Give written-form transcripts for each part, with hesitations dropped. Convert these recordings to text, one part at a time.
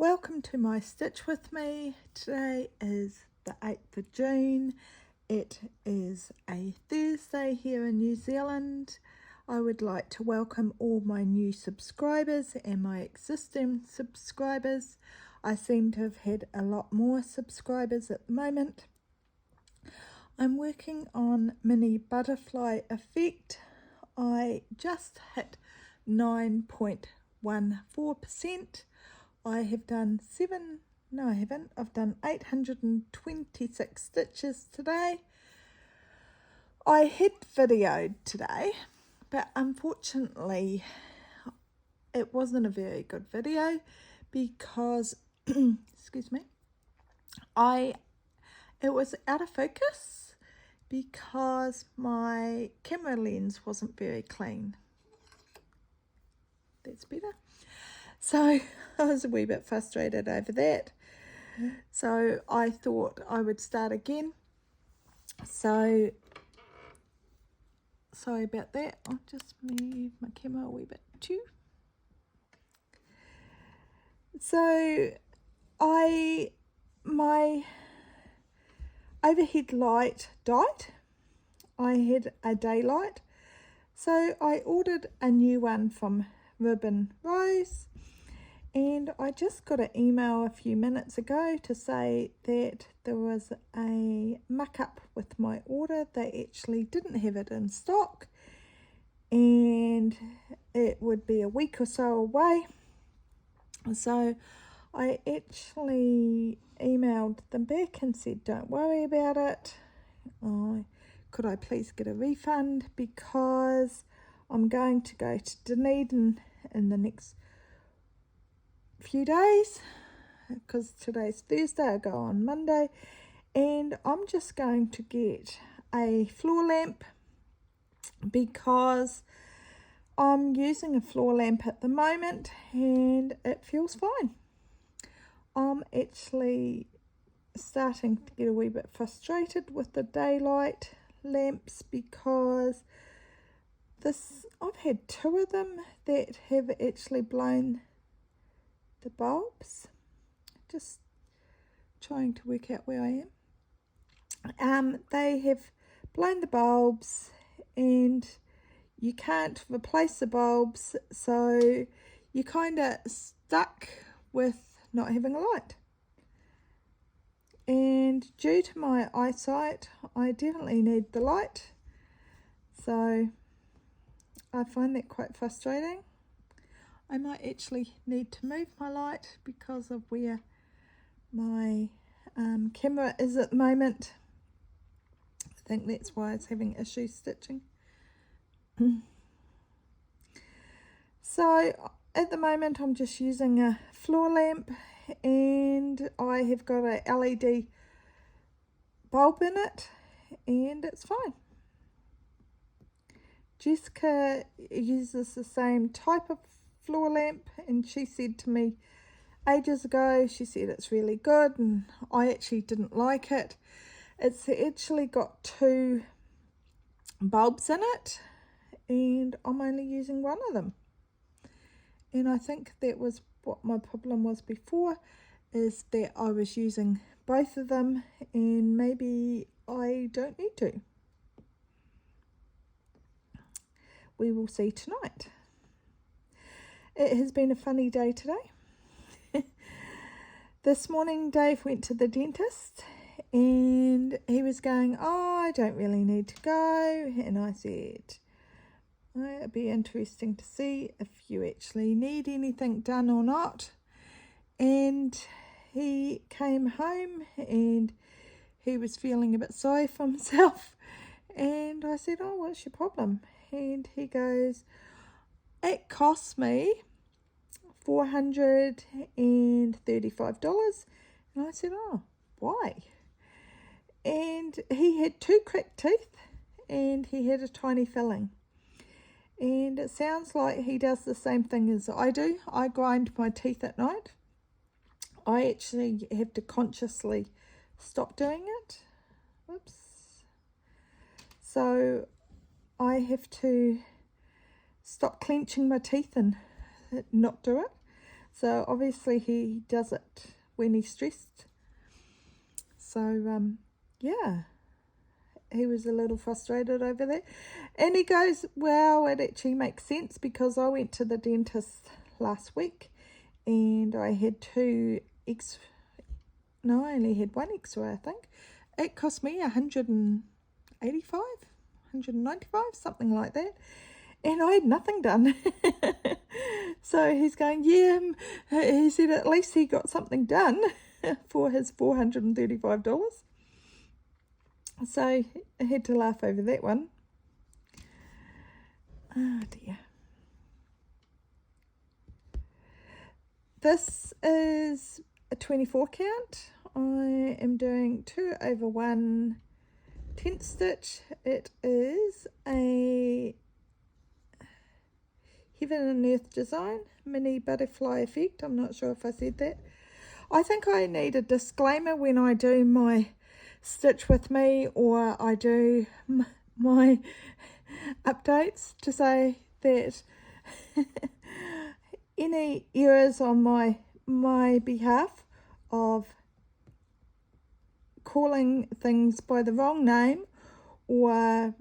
Welcome to my Stitch With Me. Today is the 8th of June. It is a Thursday here in New Zealand. I would like to welcome all my new subscribers and my existing subscribers. I seem to have had a lot more subscribers at the moment. I'm working on Mini Butterfly Effect. I just hit 9.14%. I have done I've done 826 stitches today. I had videoed today, but unfortunately it wasn't a very good video because, excuse me, it was out of focus because my camera lens wasn't very clean. That's better. So I was a wee bit frustrated over that. So I thought I would start again. So sorry about that. I'll just move my camera a wee bit too. So my overhead light died. I had a daylight. So I ordered a new one from Ribbon Rose. And I just got an email a few minutes ago to say that there was a muck up with my order. They actually didn't have it in stock and it would be a week or so away. So I actually emailed them back and said, don't worry about it. Could I please get a refund, because I'm going to go to Dunedin in the next few days, because today's Thursday. I go on Monday, and I'm just going to get a floor lamp because I'm using a floor lamp at the moment and it feels fine. I'm actually starting to get a wee bit frustrated with the daylight lamps because I've had two of them that have actually blown the bulbs. Just trying to work out where I am. They have blown the bulbs and you can't replace the bulbs, so you're kind of stuck with not having a light. And due to my eyesight, I definitely need the light, so I find that quite frustrating. I might actually need to move my light because of where my camera is at the moment. I think that's why it's having issues stitching. So at the moment I'm just using a floor lamp, and I have got a LED bulb in it and it's fine. Jessica uses the same type of floor lamp, and she said to me ages ago, she said it's really good, and I actually didn't like it. It's actually got two bulbs in it and I'm only using one of them, and I think that was what my problem was before, is that I was using both of them and maybe I don't need to. We will see tonight. It has been a funny day today. This morning Dave went to the dentist and he was going, I don't really need to go. And I said, it'd be interesting to see if you actually need anything done or not. And he came home and he was feeling a bit sorry for himself. And I said, what's your problem? And he goes, it cost me $435. And I said, why? And he had two cracked teeth and he had a tiny filling. And it sounds like he does the same thing as I do. I grind my teeth at night. I actually have to consciously stop doing it. Whoops. So I have to stop clenching my teeth and not do it. So obviously he does it when he's stressed. So yeah, he was a little frustrated over that. And he goes, well, it actually makes sense because I went to the dentist last week and I had I only had one x-ray, I think. It cost me $185, $195, something like that. And I had nothing done. So he's going, yeah, he said at least he got something done for his $435. So I had to laugh over that one. Oh dear. This is a 24 count. I am doing 2/1 tent stitch. It is a Heaven and Earth design, mini butterfly effect. I'm not sure if I said that. I think I need a disclaimer when I do my stitch with me or I do my updates to say that any errors on my behalf of calling things by the wrong name or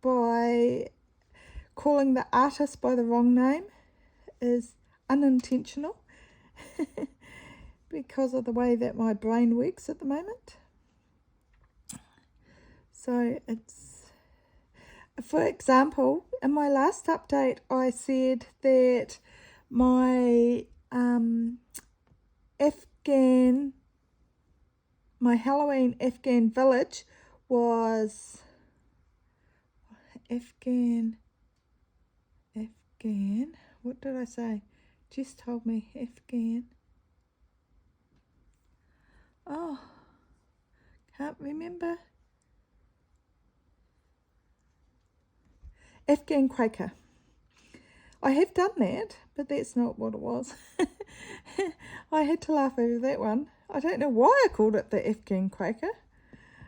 by calling the artist by the wrong name is unintentional because of the way that my brain works at the moment. So it's, for example, in my last update I said that my Halloween Afghan village was what did I say? Jess told me Afghan. Oh, can't remember. Afghan Quaker. I have done that, but that's not what it was. I had to laugh over that one. I don't know why I called it the Afghan Quaker.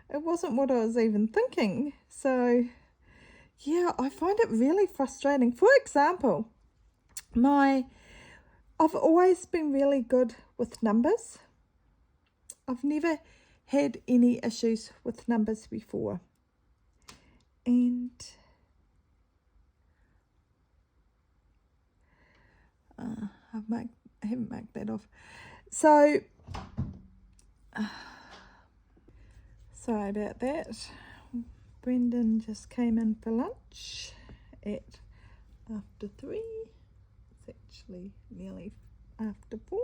It wasn't what I was even thinking. So, yeah, I find it really frustrating. For example, I've always been really good with numbers. I've never had any issues with numbers before. And I haven't marked that off. So, sorry about that. Brendan just came in for lunch at after 3. It's actually nearly after 4.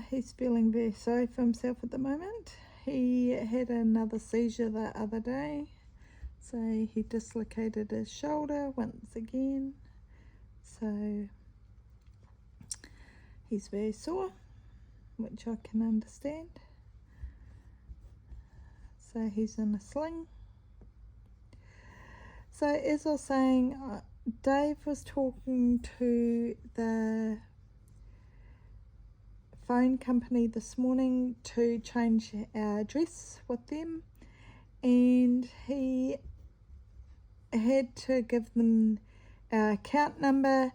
He's feeling very sorry for himself at the moment. He had another seizure the other day, so he dislocated his shoulder once again. So he's very sore, which I can understand. So he's in a sling. So as I was saying, Dave was talking to the phone company this morning to change our address with them, and he had to give them our account number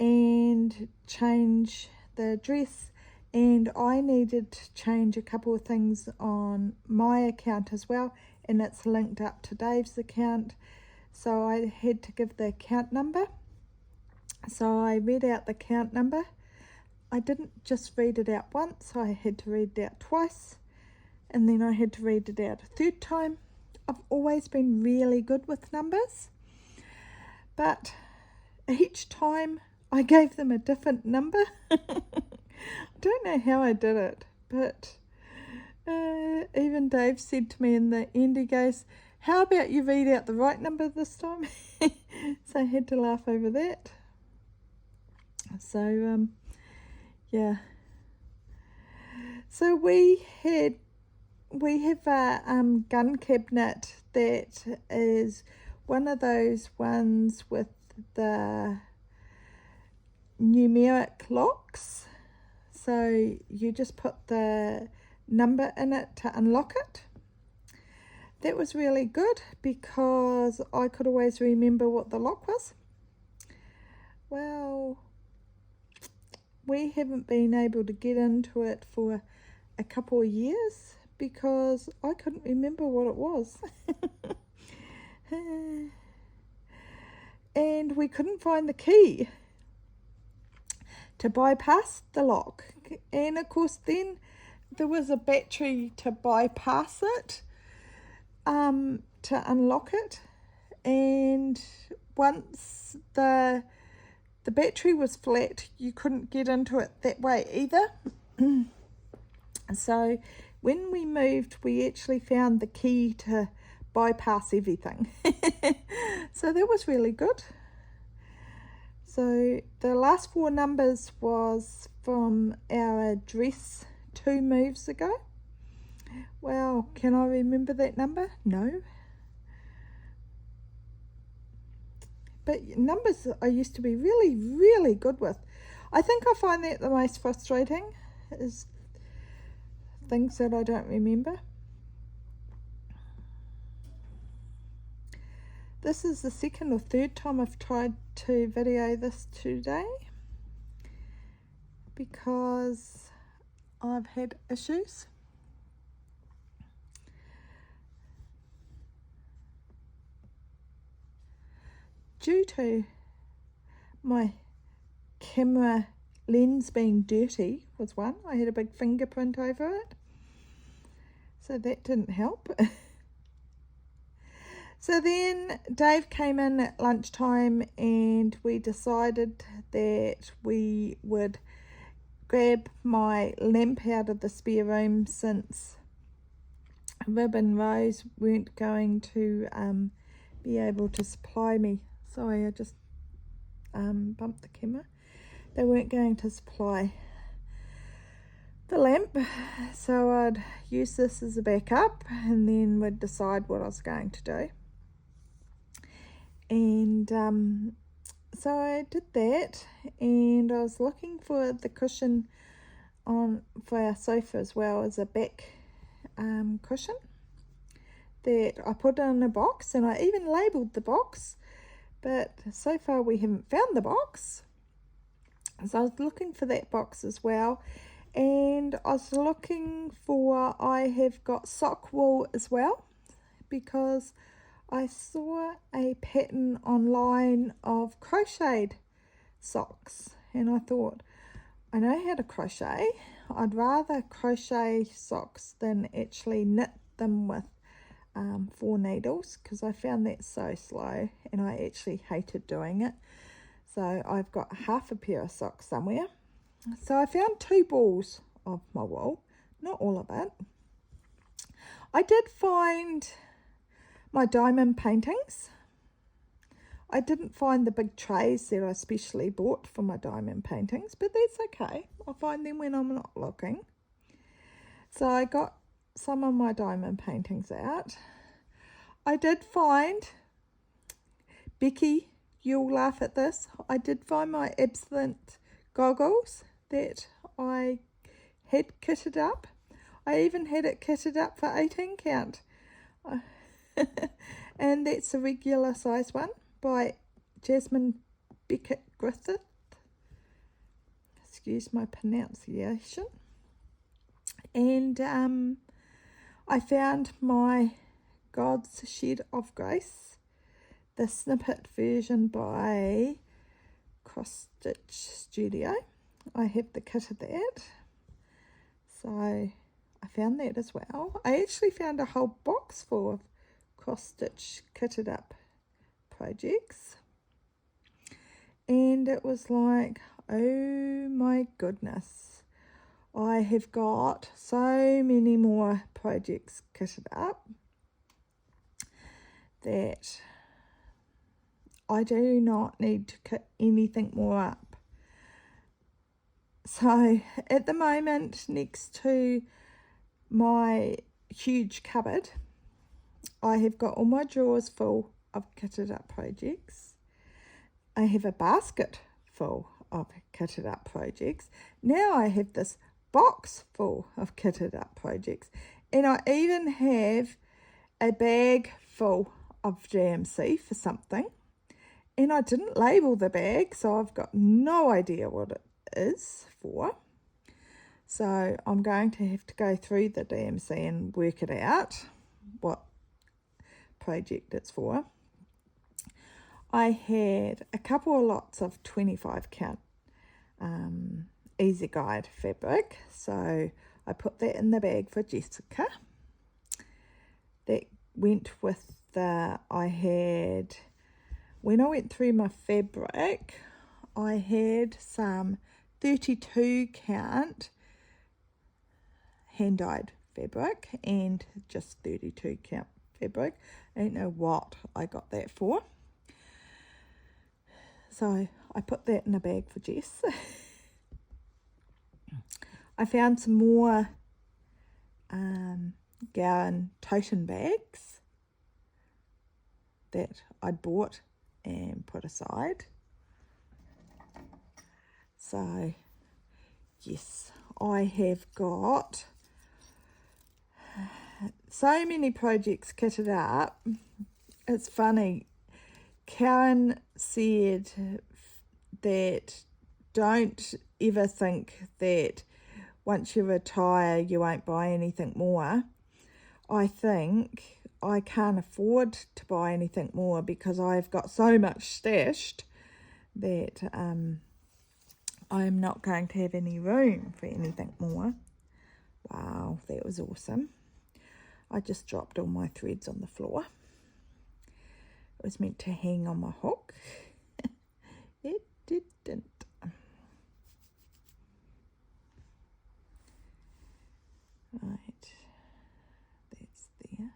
and change the address, and I needed to change a couple of things on my account as well, and it's linked up to Dave's account, so I had to give the account number. So I read out the account number. I didn't just read it out once, I had to read it out twice, and then I had to read it out a third time. I've always been really good with numbers, but each time I gave them a different number. I don't know how I did it, but even Dave said to me in the end, he goes, how about you read out the right number this time? So I had to laugh over that. So yeah, so we have a gun cabinet that is one of those ones with the numeric locks, so you just put the number in it to unlock it. That was really good because I could always remember what the lock was. well, we haven't been able to get into it for a couple of years because I couldn't remember what it was. And we couldn't find the key to bypass the lock. And of course then there was a battery to bypass it, to unlock it. And once the battery was flat, you couldn't get into it that way either. So when we moved, we actually found the key to bypass everything. So that was really good. So the last 4 numbers was from our address 2 moves ago. Well, can I remember that number? No. But numbers I used to be really, really good with. I think I find that the most frustrating is things that I don't remember. This is the 2nd or 3rd time I've tried to video this today because I've had issues. Due to my camera lens being dirty was one. I had a big fingerprint over it, so that didn't help. So then Dave came in at lunchtime and we decided that we would grab my lamp out of the spare room since Rib and Rose weren't going to be able to supply me. Sorry, I just bumped the camera. They weren't going to supply the lamp, so I'd use this as a backup and then we'd decide what I was going to do. And so I did that, and I was looking for the cushion for our sofa as well as a back cushion that I put in a box, and I even labelled the box, but so far we haven't found the box. So I was looking for that box as well, and I was looking for, I have got sock wool as well, because I saw a pattern online of crocheted socks, and I thought, I know how to crochet. I'd rather crochet socks than actually knit them with 4 needles, because I found that so slow and I actually hated doing it. So I've got half a pair of socks somewhere. So I found 2 balls of my wool, not all of it. I did find my diamond paintings. I didn't find the big trays that I specially bought for my diamond paintings, but that's okay. I'll find them when I'm not looking. So I got some of my diamond paintings out. I did find, Becky, you'll laugh at this, I did find my Absinthe goggles that I had kitted up. I even had it kitted up for 18 count. And that's a regular size one by Jasmine Beckett Griffith. Excuse my pronunciation. And I found my God's Shed of Grace, the snippet version by Cross Stitch Studio. I have the kit of that, so I found that as well. I actually found a whole box full of cross stitch kitted up projects, and it was like, oh my goodness, I have got so many more projects kitted up that I do not need to kit anything more up. So at the moment, next to my huge cupboard, I have got all my drawers full of kitted up projects. I have a basket full of kitted up projects. Now I have this box full of kitted up projects, and I even have a bag full of GMC for something, And I didn't label the bag, so I've got no idea what it is for. So I'm going to have to go through the DMC and work it out, what project it's for. I had a couple of lots of 25 count Easy Guide fabric, so I put that in the bag for Jessica. That went with when I went through my fabric, I had some 32 count hand-dyed fabric and just 32 count fabric. I don't know what I got that for. So I put that in a bag for Jess. I found some more Darren toten bags that I'd bought and put aside. So yes, I have got so many projects kitted up. It's funny. Karen said that don't ever think that once you retire you won't buy anything more. I think I can't afford to buy anything more because I've got so much stashed that I'm not going to have any room for anything more. Wow, that was awesome. I just dropped all my threads on the floor. It was meant to hang on my hook. It didn't. Right, that's there.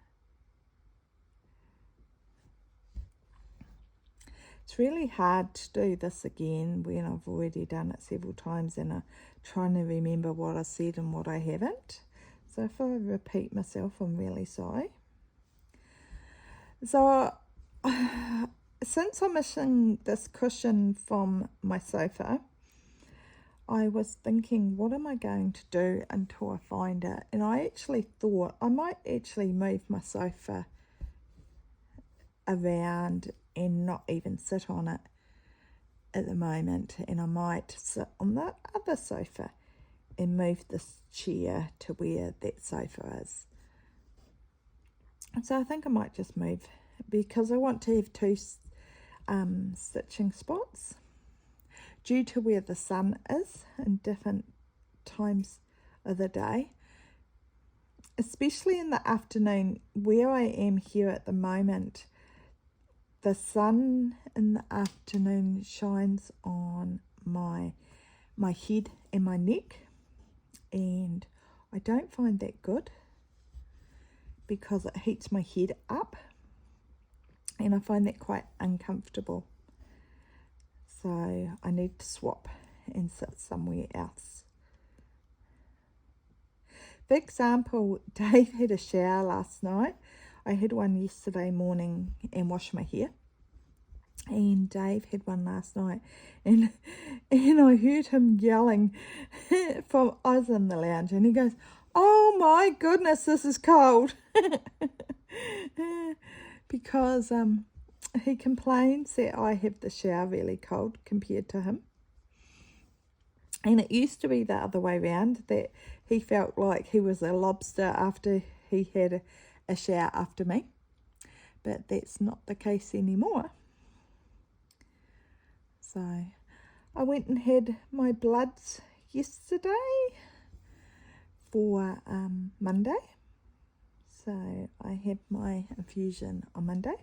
It's really hard to do this again when I've already done it several times and I'm trying to remember what I said and what I haven't. So if I repeat myself, I'm really sorry. So since I'm missing this cushion from my sofa, I was thinking, what am I going to do until I find it? And I actually thought I might actually move my sofa around and not even sit on it at the moment. And I might sit on the other sofa and move this chair to where that sofa is. So I think I might just move because I want to have two stitching spots due to where the sun is in different times of the day, especially in the afternoon. Where I am here at the moment, the sun in the afternoon shines on my head and my neck, and I don't find that good because it heats my head up and I find that quite uncomfortable. So I need to swap and sit somewhere else. For example, Dave had a shower last night. I had one yesterday morning and washed my hair. And Dave had one last night. And I heard him yelling from I was in the lounge and he goes, "Oh my goodness, this is cold." Because he complains that I have the shower really cold compared to him. And it used to be the other way around, that he felt like he was a lobster after he had a shower after me. But that's not the case anymore. So I went and had my bloods yesterday for Monday. So I had my infusion on Monday.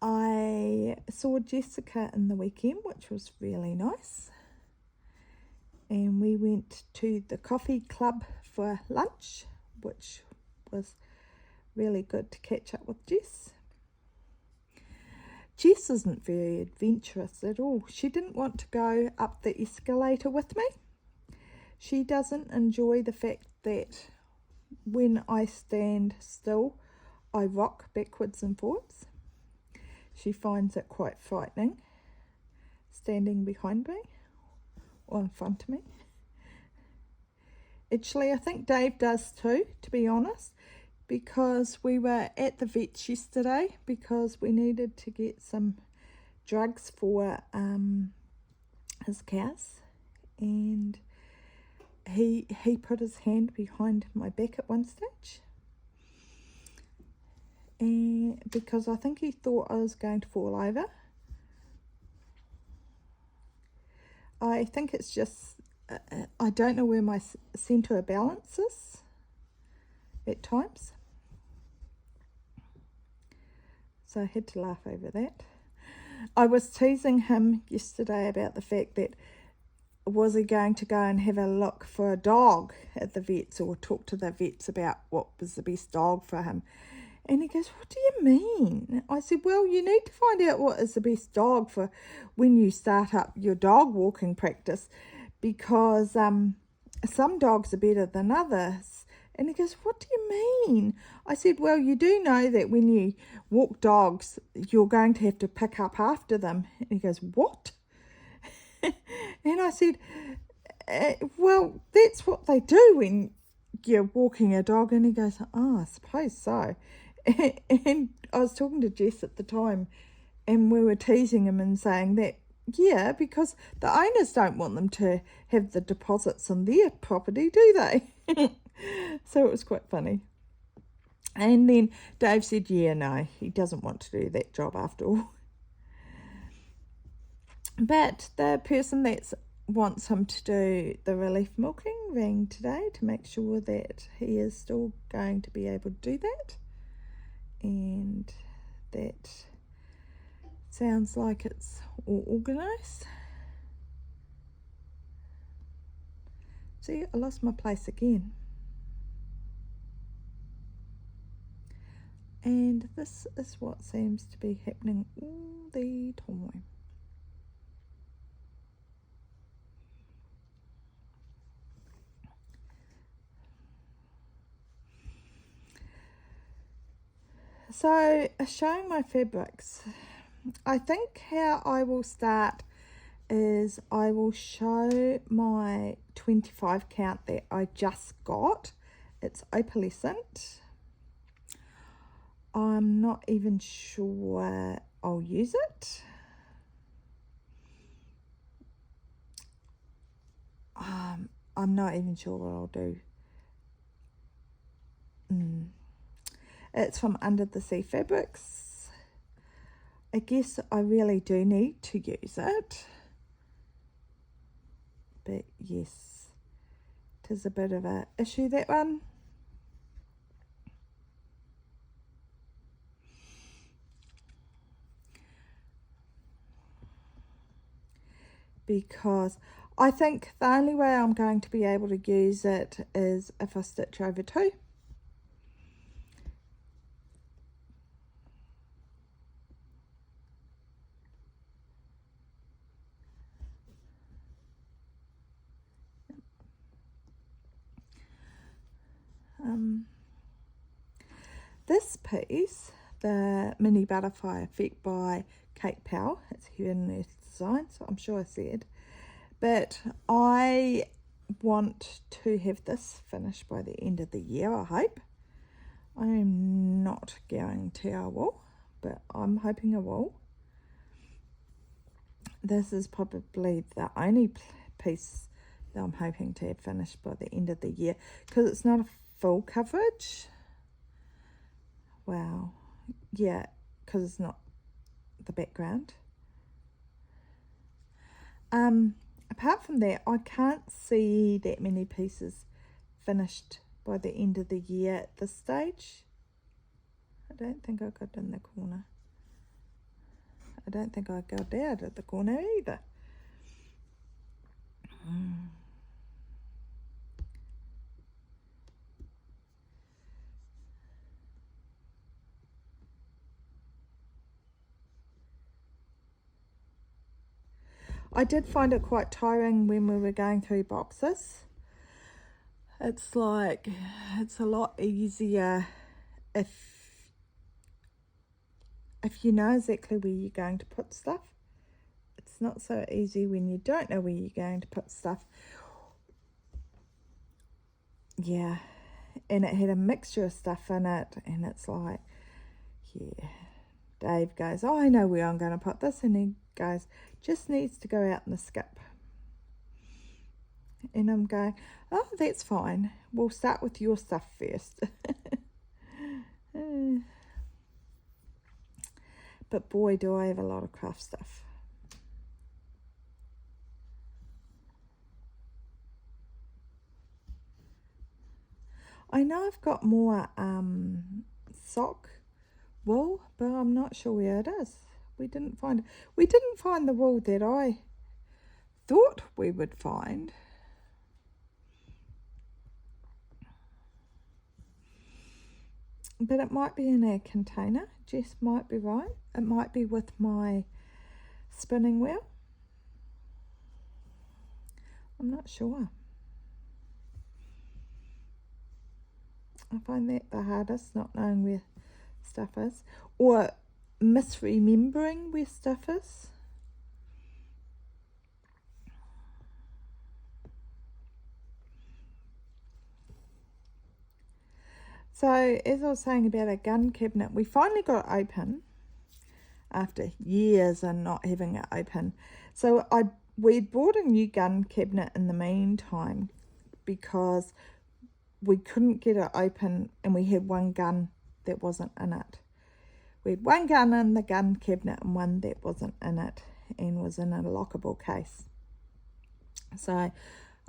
I saw Jessica in the weekend, which was really nice. And we went to the coffee club for lunch, which was really good to catch up with Jess. Jess isn't very adventurous at all. She didn't want to go up the escalator with me. She doesn't enjoy the fact that when I stand still, I rock backwards and forwards. She finds it quite frightening, standing behind me or in front of me. Actually, I think Dave does too, to be honest. because we were at the vet's yesterday because we needed to get some drugs for his cows, and he put his hand behind my back at one stage, and because I think he thought I was going to fall over. I think it's just I don't know where my centre of balance is at times, so I had to laugh over that. I was teasing him yesterday about the fact that was he going to go and have a look for a dog at the vets or talk to the vets about what was the best dog for him. And he goes, what do you mean? I said, well, you need to find out what is the best dog for when you start up your dog walking practice, because some dogs are better than others. And he goes, what do you mean? I said, well, you do know that when you walk dogs, you're going to have to pick up after them. And he goes, what? And I said, well, that's what they do when you're walking a dog. And he goes, oh, I suppose so. And I was talking to Jess at the time, and we were teasing him and saying that, yeah, because the owners don't want them to have the deposits on their property, do they? So it was quite funny. And then Dave said, yeah, no, he doesn't want to do that job after all. But the person that wants him to do the relief milking rang today to make sure that he is still going to be able to do that. And that sounds like it's all organised. See, I lost my place again. And this is what seems to be happening all the time. So, showing my fabrics. I think how I will start is I will show my 25 count that I just got. It's opalescent. I'm not even sure I'll use it. I'm not even sure what I'll do. It's from Under the Sea Fabrics. I guess I really do need to use it. But yes, it is a bit of an issue, that one. Because I think the only way I'm going to be able to use it is if I stitch over two. This piece, the Mini Butterfly Effect by Kate Powell, it's here in Earth Design, so I'm sure I said, but I want to have this finished by the end of the year, I hope. I'm not guaranteeing I will, but I'm hoping I will. This is probably the only piece that I'm hoping to have finished by the end of the year, because it's not a full coverage. Wow, yeah, because it's not the background. Apart from that, I can't see that many pieces finished by the end of the year at this stage. I don't think I got in the corner. I don't think I got out at the corner either. I did find it quite tiring when we were going through boxes. It's like, it's a lot easier if you know exactly where you're going to put stuff. It's not so easy when you don't know where you're going to put stuff. Yeah, and it had a mixture of stuff in it, and it's like, yeah. Dave goes, oh, I know where I'm going to put this, and he goes, just needs to go out in the skip. And I'm going, oh, that's fine. We'll start with your stuff first. But boy, do I have a lot of craft stuff. I know I've got more sock wool, but I'm not sure where it is. We didn't find the wool that I thought we would find. But it might be in a container. Jess might be right. It might be with my spinning wheel. I'm not sure. I find that the hardest, not knowing where stuff is, or misremembering where stuff is. So, as I was saying about a gun cabinet, we finally got it open after years of not having it open. So, we'd bought a new gun cabinet in the meantime because we couldn't get it open, and we had one gun that wasn't in it. We had one gun in the gun cabinet and one that wasn't in it and was in a lockable case. So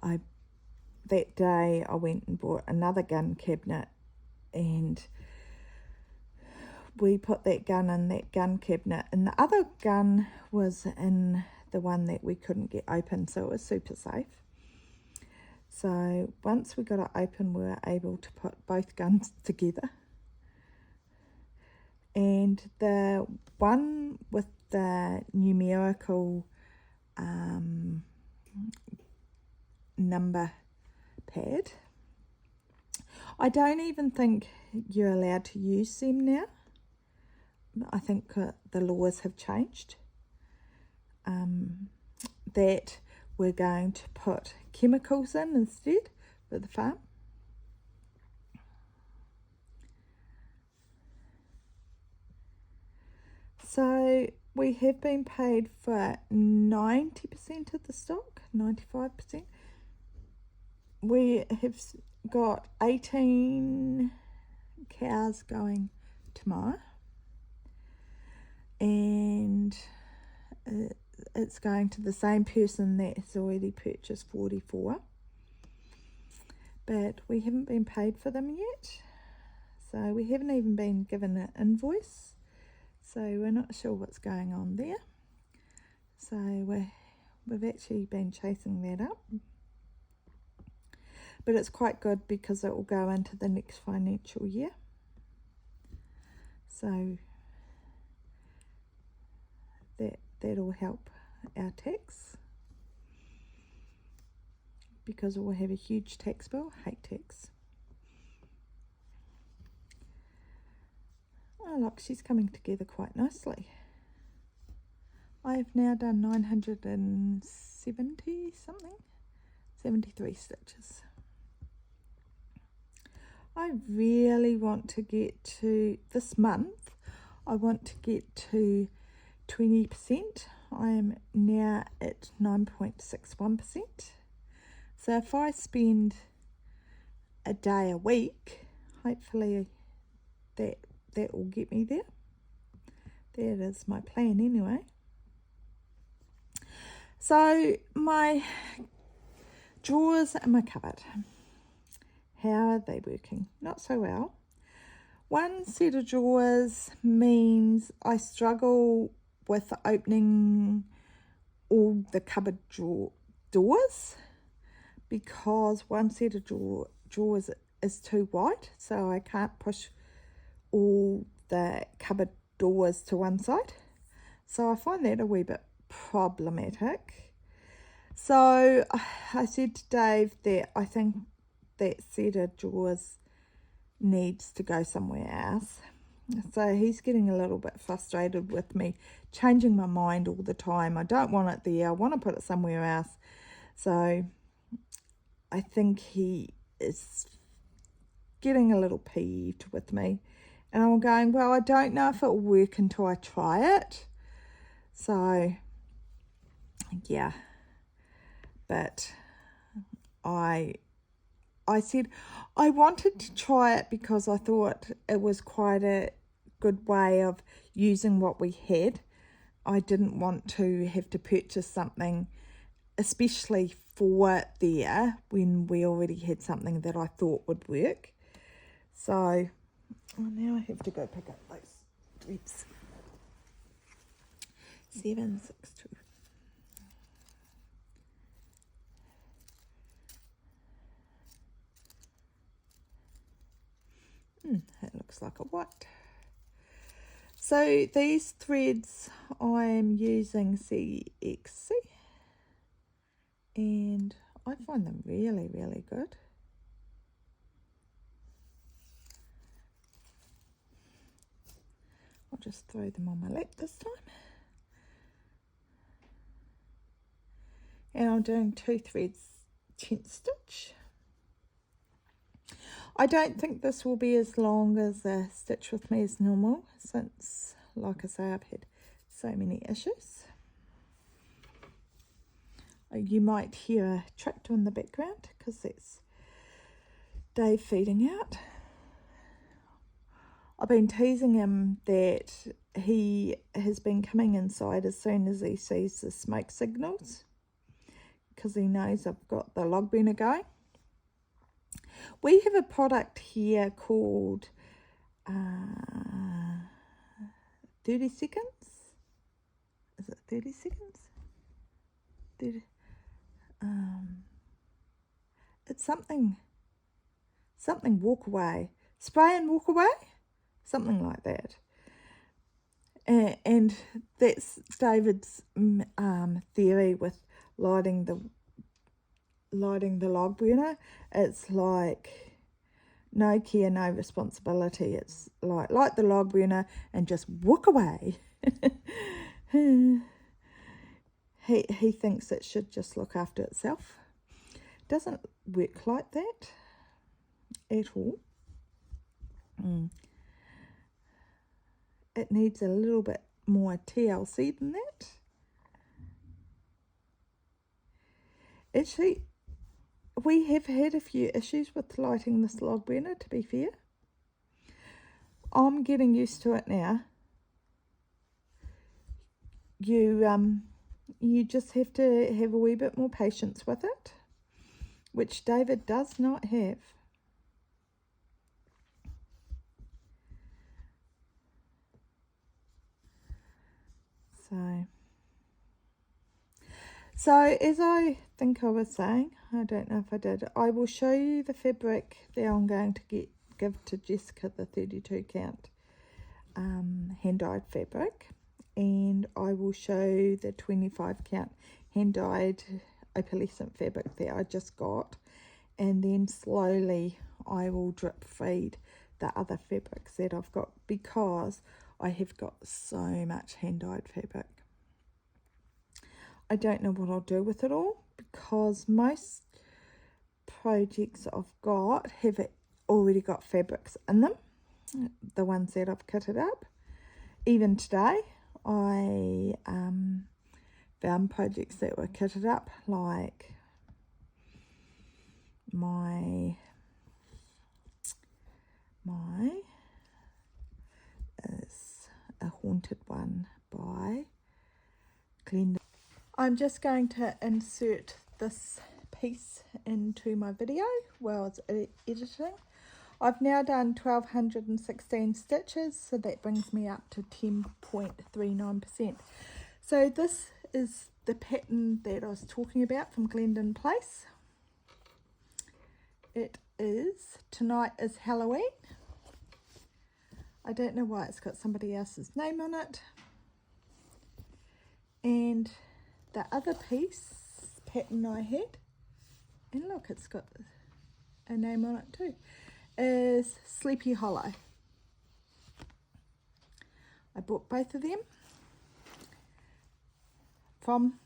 that day I went and bought another gun cabinet, and we put that gun in that gun cabinet, and the other gun was in the one that we couldn't get open, so it was super safe. So once we got it open, we were able to put both guns together. And the one with the numerical number pad, I don't even think you're allowed to use them now. I think the laws have changed. That we're going to put chemicals in instead for the farm. So we have been paid for 90% of the stock, 95%. We have got 18 cows going tomorrow, and it's going to the same person that has already purchased 44, but we haven't been paid for them yet, so we haven't even been given an invoice, so we're not sure what's going on there. So we've actually been chasing that up, but it's quite good because it will go into the next financial year, so that'll help our tax, because we'll have a huge tax bill. I hate tax. Oh look, she's coming together quite nicely. I have now done 970 something, 73 stitches. I really want to get to, this month, I want to get to 20%. I am now at 9.61%. So if I spend a day a week, hopefully that will get me there. That is my plan anyway. So my drawers in my cupboard, how are they working? Not so well. One set of drawers means I struggle with opening all the cupboard doors, because one set of drawers is too wide, so I can't push all the cupboard doors to one side. So I find that a wee bit problematic. So I said to Dave that I think that set of drawers needs to go somewhere else. So he's getting a little bit frustrated with me changing my mind all the time. I don't want it there. I want to put it somewhere else. So I think he is getting a little peeved with me. And I'm going, well, I don't know if it'll work until I try it. So, yeah. But I said I wanted to try it because I thought it was quite a good way of using what we had. I didn't want to have to purchase something, especially for there, when we already had something that I thought would work. So, now I have to go pick up those threads. 762. It looks like a white. So these threads I'm using CXC, and I find them really, really good. I'll just throw them on my lap this time. And I'm doing 2 threads tent stitch. I don't think this will be as long as a stitch with me as normal, since, like I say, I've had so many issues. You might hear a tractor in the background because that's Dave feeding out. I've been teasing him that he has been coming inside as soon as he sees the smoke signals, because he knows I've got the log burner going. We have a product here called 30 seconds. Is it 30 seconds? 30. It's something walk away. Spray and walk away? Something like that. And that's David's theory with lighting the log burner. It's like no care, no responsibility. It's like light the log burner and just walk away. He thinks it should just look after itself. Doesn't work like that at all. It needs a little bit more TLC than that. Actually, we have had a few issues with lighting this log burner, to be fair. I'm getting used to it now. You just have to have a wee bit more patience with it, which David does not have. So as I think I was saying, I don't know if I did, I will show you the fabric that I'm going to give to Jessica, the 32 count hand-dyed fabric, and I will show the 25 count hand-dyed opalescent fabric that I just got, and then slowly I will drip feed the other fabrics that I've got, because I have got so much hand-dyed fabric. I don't know what I'll do with it all, because most projects I've got have already got fabrics in them, the ones that I've kitted up. Even today I found projects that were kitted up, like my is a haunted one by Glenn. I'm just going to insert this piece into my video while it's editing. I've now done 1216 stitches, so that brings me up to 10.39%. So this is the pattern that I was talking about from Glendon Place. It is Tonight is Halloween. I don't know why it's got somebody else's name on it. And the other piece pattern I had, and look, it's got a name on it too, is Sleepy Hollow. I bought both of them from,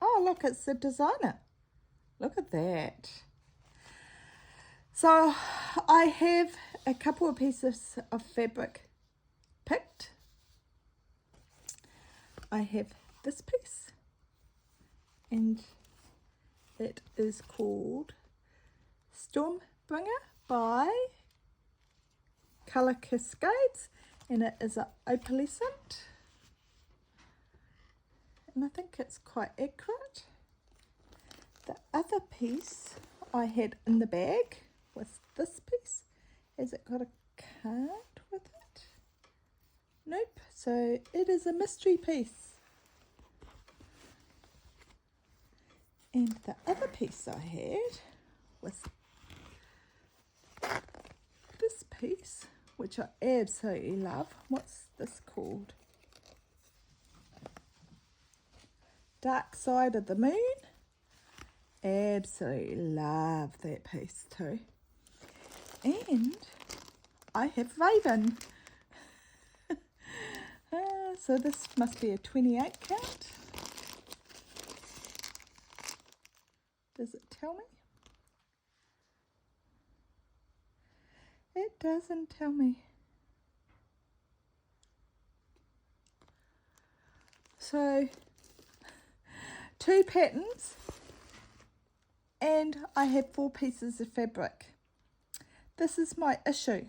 oh look, it's the designer. Look at that. So I have a couple of pieces of fabric picked. I have this piece, and it is called Stormbringer by Colour Cascades, and it is an opalescent, and I think it's quite accurate. The other piece I had in the bag was this piece. Has it got a card with it? Nope, so it is a mystery piece. And the other piece I had was this piece, which I absolutely love. What's this called? Dark Side of the Moon. Absolutely love that piece too. And I have Raven. So this must be a 28 count. Does it tell me? It doesn't tell me. So 2 patterns, and I have 4 pieces of fabric. This is my issue.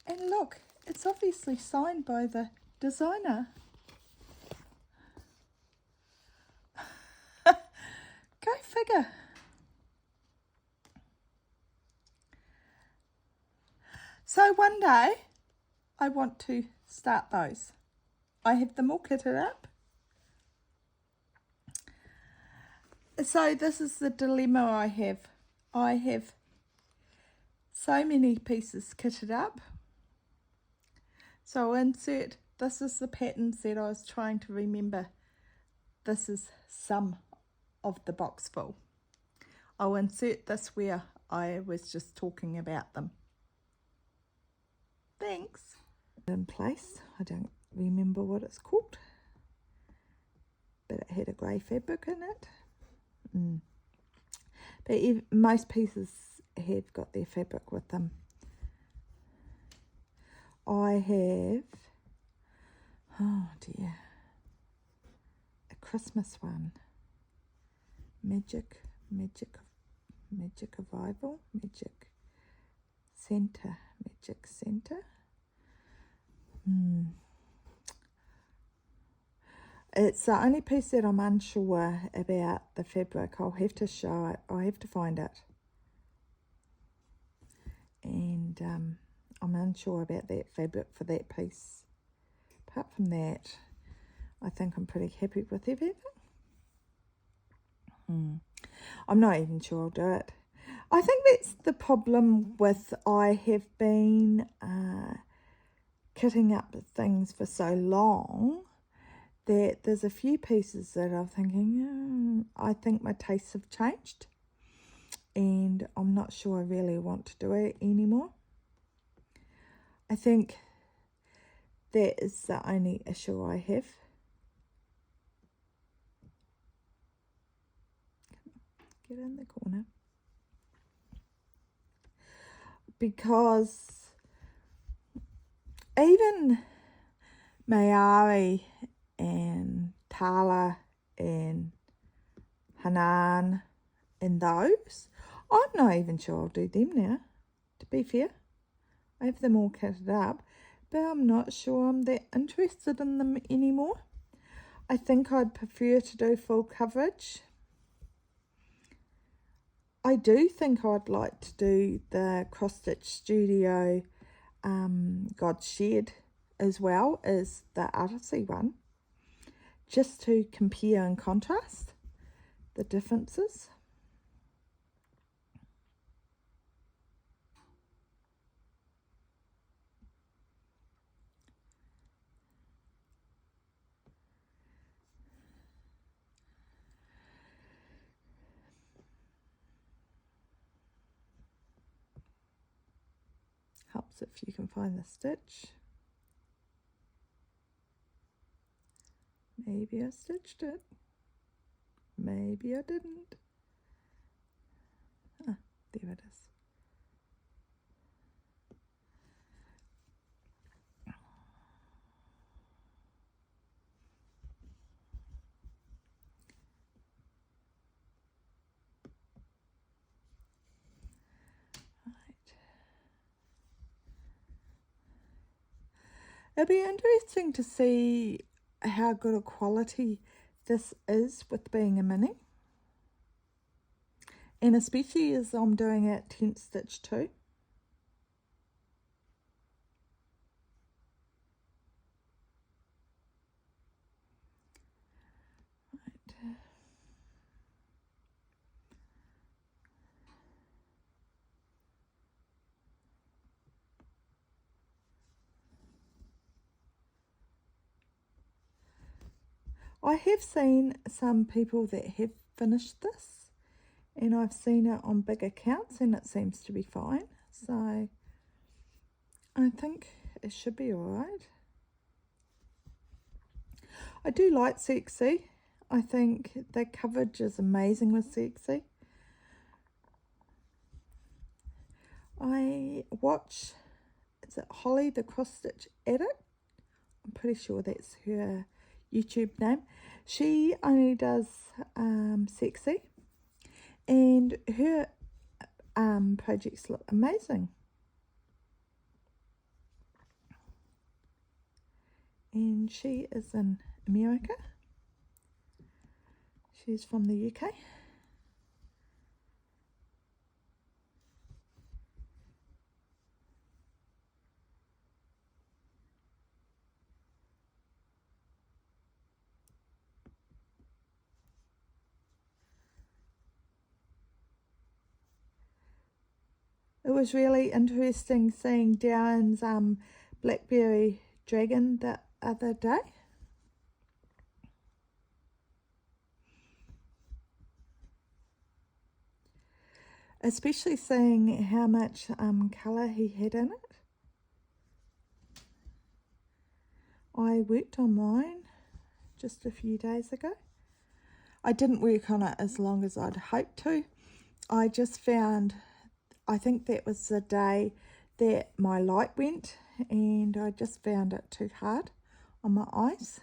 And look, it's obviously signed by the designer. Go figure. So one day I want to start those. I have them all kitted up. So this is the dilemma I have. I have so many pieces kitted up. So I'll insert, this is the patterns that I was trying to remember. This is some of the box full. I'll insert this where I was just talking about them. Thanks. In place, I don't remember what it's called, but it had a grey fabric in it. But most pieces have got their fabric with them. I have, oh dear, a Christmas one. Magic Arrival, Magic Center. It's the only piece that I'm unsure about the fabric. I'll have to show it. I'll have to find it. And I'm unsure about that fabric for that piece. Apart from that, I think I'm pretty happy with everything. I'm not even sure I'll do it. I think that's the problem with, I have been kitting up things for so long that there's a few pieces that I'm thinking, I think my tastes have changed and I'm not sure I really want to do it anymore. I think that is the only issue I have. Get in the corner. Because even Mayari and Tala and Hanan and those, I'm not even sure I'll do them now, to be fair. I have them all kitted up, but I'm not sure I'm that interested in them anymore. I think I'd prefer to do full coverage. I do think I'd like to do the Cross Stitch Studio God's Shed as well as the artsy one, just to compare and contrast the differences. Helps if you can find the stitch. Maybe I stitched it. Maybe I didn't. There it is. It'll be interesting to see how good a quality this is with being a mini. And especially as I'm doing it 10 stitch too. Right. I have seen some people that have finished this, and I've seen it on big accounts and it seems to be fine. So I think it should be alright. I do like Sexy. I think the coverage is amazing with Sexy. I watch, is it Holly the Cross Stitch Addict? I'm pretty sure that's her YouTube name. She only does Sexy, and her projects look amazing. And she is in America. She's from the UK. It was really interesting seeing Darren's blackberry dragon the other day. Especially seeing how much colour he had in it. I worked on mine just a few days ago. I didn't work on it as long as I'd hoped to. I just found, I think that was the day that my light went, and I just found it too hard on my eyes.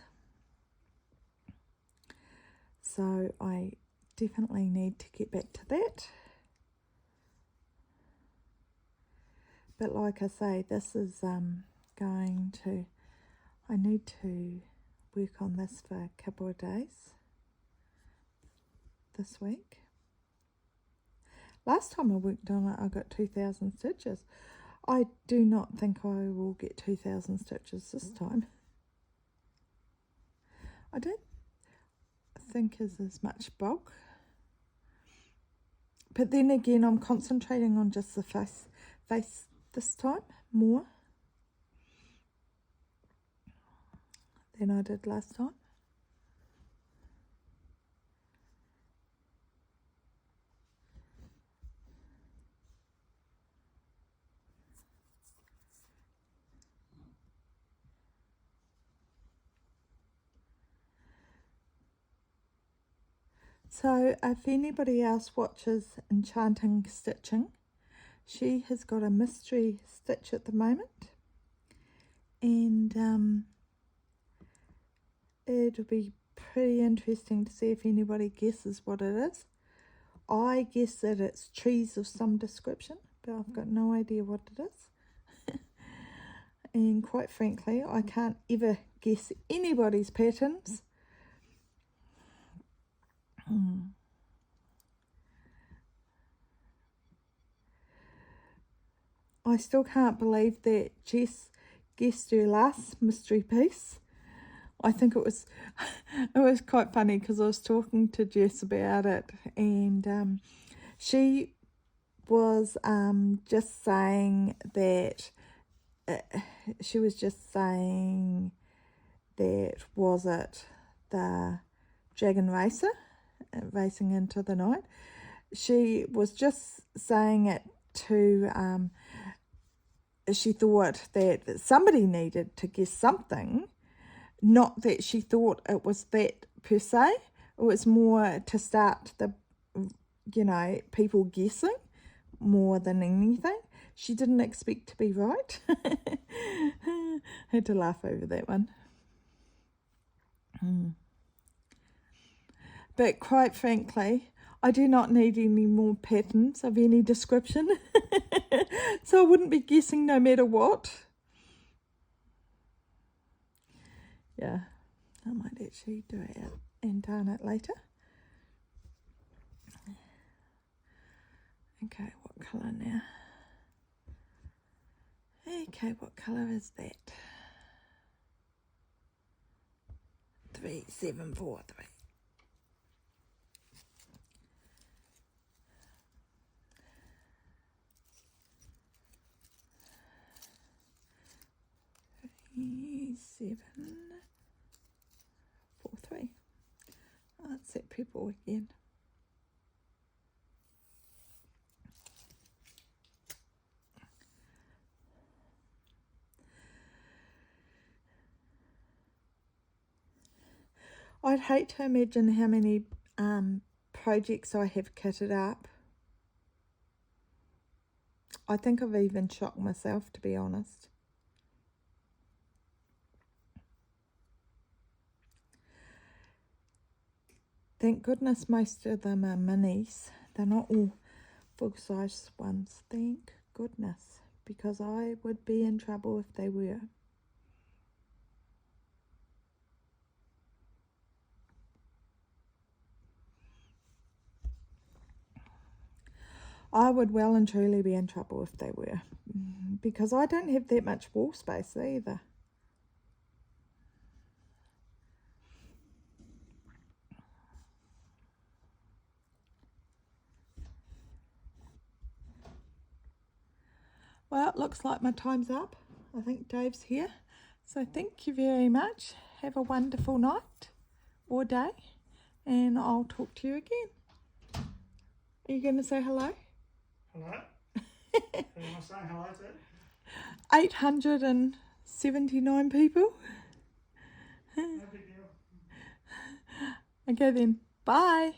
So I definitely need to get back to that. But like I say, this is going to, I need to work on this for a couple of days this week. Last time I worked on it, I got 2,000 stitches. I do not think I will get 2,000 stitches this time. I don't think is as much bulk. But then again, I'm concentrating on just the face this time more than I did last time. So if anybody else watches Enchanting Stitching, she has got a mystery stitch at the moment, and it'll be pretty interesting to see if anybody guesses what it is. I guess that it's trees of some description, but I've got no idea what it is. And quite frankly, I can't ever guess anybody's patterns. I still can't believe that Jess guessed her last mystery piece. I think it was quite funny because I was talking to Jess about it, and she was just saying that she was just saying that was it the Dragon Racer racing into the night. She was just saying it to she thought that somebody needed to guess something, not that she thought it was that per se. It was more to start the, people guessing, more than anything. She didn't expect to be right. Had to laugh over that one. But quite frankly, I do not need any more patterns of any description. So I wouldn't be guessing no matter what. Yeah, I might actually do it and darn it later. Okay, what colour now? Okay, what colour is that? 3743. Seven, 4, 3. Oh, it's that purple again. I'd hate to imagine how many projects I have kitted up. I think I've even shocked myself, to be honest. Thank goodness most of them are minis. They're not all full-size ones. Thank goodness, because I would be in trouble if they were. I would well and truly be in trouble if they were, because I don't have that much wall space either. Well, it looks like my time's up. I think Dave's here. So thank you very much. Have a wonderful night or day, and I'll talk to you again. Are you going to say hello? Hello? Who am I saying hello to? 879 people. No big deal. Okay then, bye.